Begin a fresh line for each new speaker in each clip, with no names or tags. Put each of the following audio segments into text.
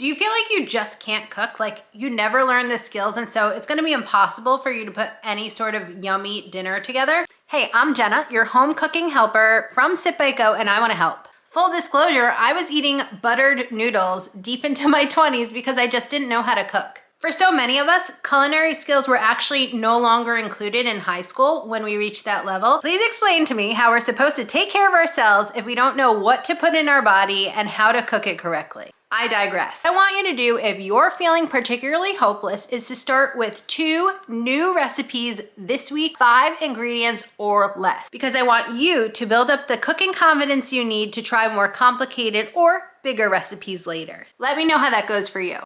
Do you feel like you just can't cook? Like you never learn the skills and so it's gonna be impossible for you to put any sort of yummy dinner together? Hey, I'm Jenna, your home cooking helper from Sit by Go, and I wanna help. Full disclosure, I was eating buttered noodles deep into my 20s because I just didn't know how to cook. For so many of us, culinary skills were actually no longer included in high school when we reached that level. Please explain to me how we're supposed to take care of ourselves if we don't know what to put in our body and how to cook it correctly. I digress. What I want you to do if you're feeling particularly hopeless is to start with 2 new recipes this week, 5 ingredients or less, because I want you to build up the cooking confidence you need to try more complicated or bigger recipes later. Let me know how that goes for you.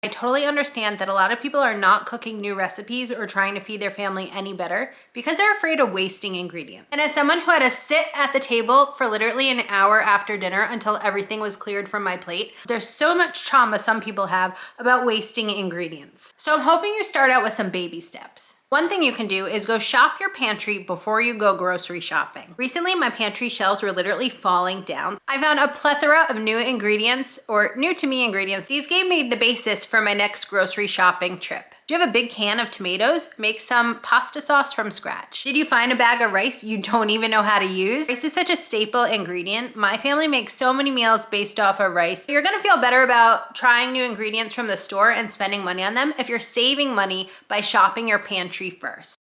I totally understand that a lot of people are not cooking new recipes or trying to feed their family any better because they're afraid of wasting ingredients. And as someone who had to sit at the table for literally an hour after dinner until everything was cleared from my plate, there's so much trauma some people have about wasting ingredients. So I'm hoping you start out with some baby steps. One thing you can do is go shop your pantry before you go grocery shopping. Recently, my pantry shelves were literally falling down. I found a plethora of new ingredients, or new to me ingredients. These gave me the basis for my next grocery shopping trip. Do you have a big can of tomatoes? Make some pasta sauce from scratch. Did you find a bag of rice you don't even know how to use? Rice is such a staple ingredient. My family makes so many meals based off of rice. You're gonna feel better about trying new ingredients from the store and spending money on them if you're saving money by shopping your pantry first.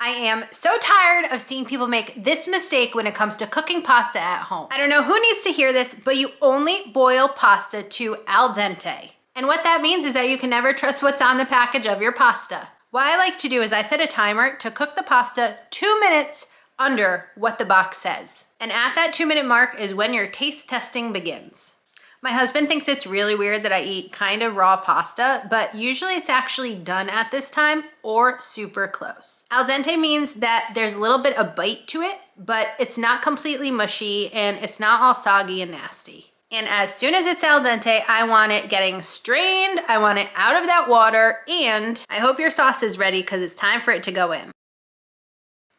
I am so tired of seeing people make this mistake when it comes to cooking pasta at home. I don't know who needs to hear this, but you only boil pasta to al dente. And what that means is that you can never trust what's on the package of your pasta. What I like to do is I set a timer to cook the pasta 2 minutes under what the box says. And at that 2-minute mark is when your taste testing begins. My husband thinks it's really weird that I eat kind of raw pasta, but usually it's actually done at this time or super close. Al dente means that there's a little bit of bite to it, but it's not completely mushy and it's not all soggy and nasty. And as soon as it's al dente, I want it getting strained, I want it out of that water, and I hope your sauce is ready because it's time for it to go in.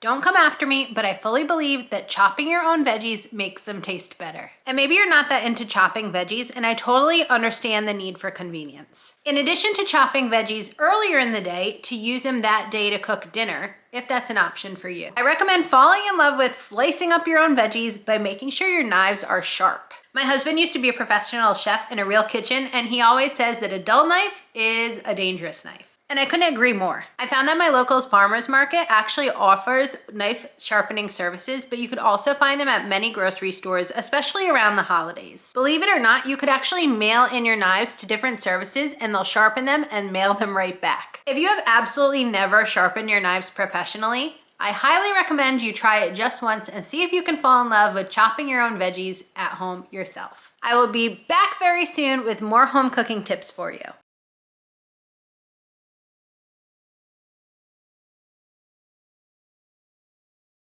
Don't come after me, but I fully believe that chopping your own veggies makes them taste better. And maybe you're not that into chopping veggies, and I totally understand the need for convenience. In addition to chopping veggies earlier in the day to use them that day to cook dinner, if that's an option for you, I recommend falling in love with slicing up your own veggies by making sure your knives are sharp. My husband used to be a professional chef in a real kitchen, and he always says that a dull knife is a dangerous knife. And I couldn't agree more. I found that my local farmer's market actually offers knife sharpening services, but you could also find them at many grocery stores, especially around the holidays. Believe it or not, you could actually mail in your knives to different services and they'll sharpen them and mail them right back. If you have absolutely never sharpened your knives professionally, I highly recommend you try it just once and see if you can fall in love with chopping your own veggies at home yourself. I will be back very soon with more home cooking tips for you.